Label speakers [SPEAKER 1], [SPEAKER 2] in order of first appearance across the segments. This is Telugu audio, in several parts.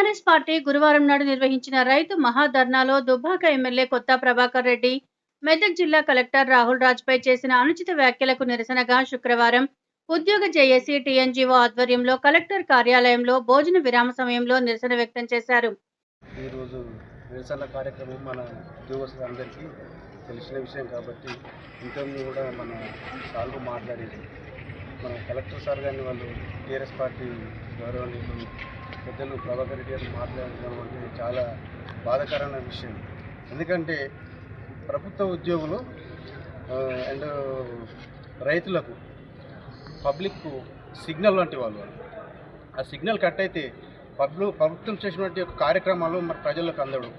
[SPEAKER 1] బీఆర్ఎస్ పార్టీ గురువారం నాడు నిర్వహించిన రైతు మహాధర్నాలో దుబ్బాక ఎమ్మెల్యే కొత్త ప్రభాకర్ రెడ్డి, మెదక్ జిల్లా కలెక్టర్ రాహుల్ రాజ్పై చేసిన అనుచిత వ్యాఖ్యలకు నిరసనగా శుక్రవారం ఉద్యోగ జేఏసీ టీఎన్జీఓ ఆధ్వర్యంలో కలెక్టర్ కార్యాలయంలో భోజన విరామ సమయంలో నిరసన వ్యక్తం చేశారు.
[SPEAKER 2] ఈరోజు నిరసన కార్యక్రమం మన ఉద్యోగస్తులందరికీ తెలిసిన విషయం కాబట్టి ఇంతకుముందు కూడా మన సాల్వ్ మాట్లాడేది మన కలెక్టర్ సార్ గారిని వాళ్ళు టీఆర్ఎస్ పార్టీ గౌరవనీయులు పెద్దలు ప్రభాకర్ రెడ్డి గారు మాట్లాడడం అంటే చాలా బాధాకరమైన విషయం. ఎందుకంటే ప్రభుత్వ ఉద్యోగులు అండ్ రైతులకు పబ్లిక్ సిగ్నల్ వంటి వాళ్ళు ఆ సిగ్నల్ కట్ అయితే ప్రభుత్వం చేసినటువంటి కార్యక్రమాలు మరి ప్రజలకు అందడు.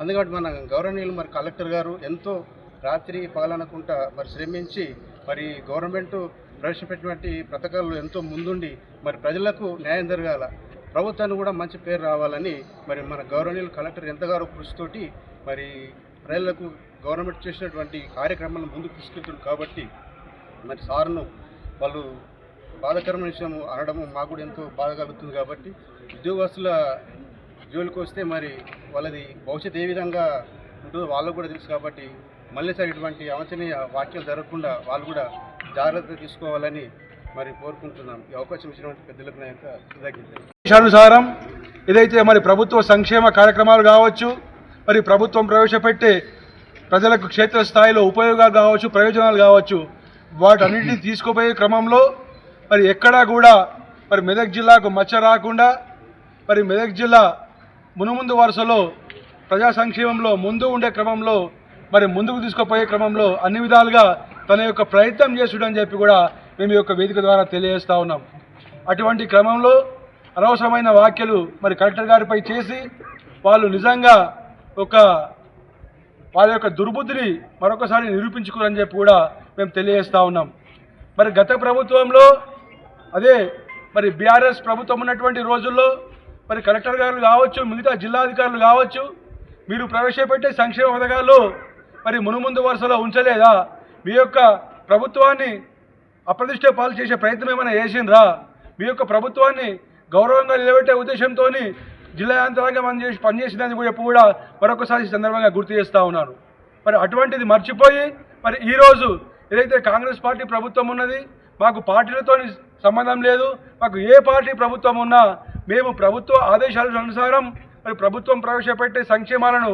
[SPEAKER 2] అందుకని మన గౌరవనీయులు మరి కలెక్టర్ గారు ఎంతో రాత్రి పగలనకుండా మరి శ్రమించి మరి గవర్నమెంట్ ప్రవేశపెట్టినటువంటి పథకాలు ఎంతో ముందుండి మరి ప్రజలకు న్యాయం జరగాల, ప్రభుత్వాన్ని కూడా మంచి పేరు రావాలని మరి మన గౌరవనీయులు కలెక్టర్ ఎంతగానో కృషితోటి మరి ప్రజలకు గవర్నమెంట్ చేసినటువంటి కార్యక్రమాలను ముందుకు తీసుకెళ్తుంది. కాబట్టి మరి సార్ను వాళ్ళు బాధాకరమైన విషయం అనడం మాకు కూడా ఎంతో బాధ కలుగుతుంది. కాబట్టి ఉద్యోగస్తుల జోలికి వస్తే మరి వాళ్ళది భవిష్యత్తు ఏ విధంగా ఉంటుందో వాళ్ళకు కూడా తెలుసు. కాబట్టి మళ్ళీ సార్ ఇటువంటి అవాంఛనీయ వ్యాఖ్యలు జరగకుండా వాళ్ళు కూడా జాగ్రత్త తీసుకోవాలని మరి కోరుకుంటున్నాం. ఈ అవకాశం ఇచ్చినటువంటి పెద్దలకు నా యొక్క కృతజ్ఞతలు.
[SPEAKER 3] అనుసారం ఏదైతే మరి ప్రభుత్వ సంక్షేమ కార్యక్రమాలు కావచ్చు, మరి ప్రభుత్వం ప్రవేశపెట్టే ప్రజలకు క్షేత్రస్థాయిలో ఉపయోగాలు కావచ్చు, ప్రయోజనాలు కావచ్చు, వాటన్నింటినీ తీసుకుపోయే క్రమంలో మరి ఎక్కడా కూడా మరి మెదక్ జిల్లాకు మచ్చ రాకుండా మరి మెదక్ జిల్లా మునుముందు వరుసలో ప్రజా సంక్షేమంలో ముందు ఉండే క్రమంలో మరి ముందుకు తీసుకుపోయే క్రమంలో అన్ని విధాలుగా తన యొక్క ప్రయత్నం చేసుడని చెప్పి కూడా మేము ఈ యొక్క వేదిక ద్వారా తెలియజేస్తూ ఉన్నాం. అటువంటి క్రమంలో అనవసరమైన వ్యాఖ్యలు మరి కలెక్టర్ గారిపై చేసి వాళ్ళు నిజంగా వాళ్ళ యొక్క దుర్బుద్ధిని మరొకసారి నిరూపించుకోరని చెప్పి కూడా మేము తెలియజేస్తూ ఉన్నాం. మరి గత ప్రభుత్వంలో అదే మరి బీఆర్ఎస్ ప్రభుత్వం ఉన్నటువంటి రోజుల్లో మరి కలెక్టర్ గారు కావచ్చు, మిగతా జిల్లాధికారులు కావచ్చు, మీరు ప్రవేశపెట్టే సంక్షేమ పథకాలు మరి మునుముందు వరుసలో ఉంచలేదా? మీ యొక్క ప్రభుత్వాన్ని అప్రతిష్ట పాలు చేసే ప్రయత్నం ఏమైనా చేసిండ్రా? మీ యొక్క ప్రభుత్వాన్ని గౌరవంగా నిలబెట్టే ఉద్దేశంతో జిల్లా యంత్రాంగం పనిచేసిందని చెప్పి కూడా మరొకసారి సందర్భంగా గుర్తు చేస్తూ ఉన్నాను. మరి అటువంటిది మర్చిపోయి మరి ఈరోజు ఏదైతే కాంగ్రెస్ పార్టీ ప్రభుత్వం ఉన్నది, మాకు పార్టీలతో సంబంధం లేదు, మాకు ఏ పార్టీ ప్రభుత్వం ఉన్నా మేము ప్రభుత్వ ఆదేశాల అనుసారం మరి ప్రభుత్వం ప్రవేశపెట్టే సంక్షేమాలను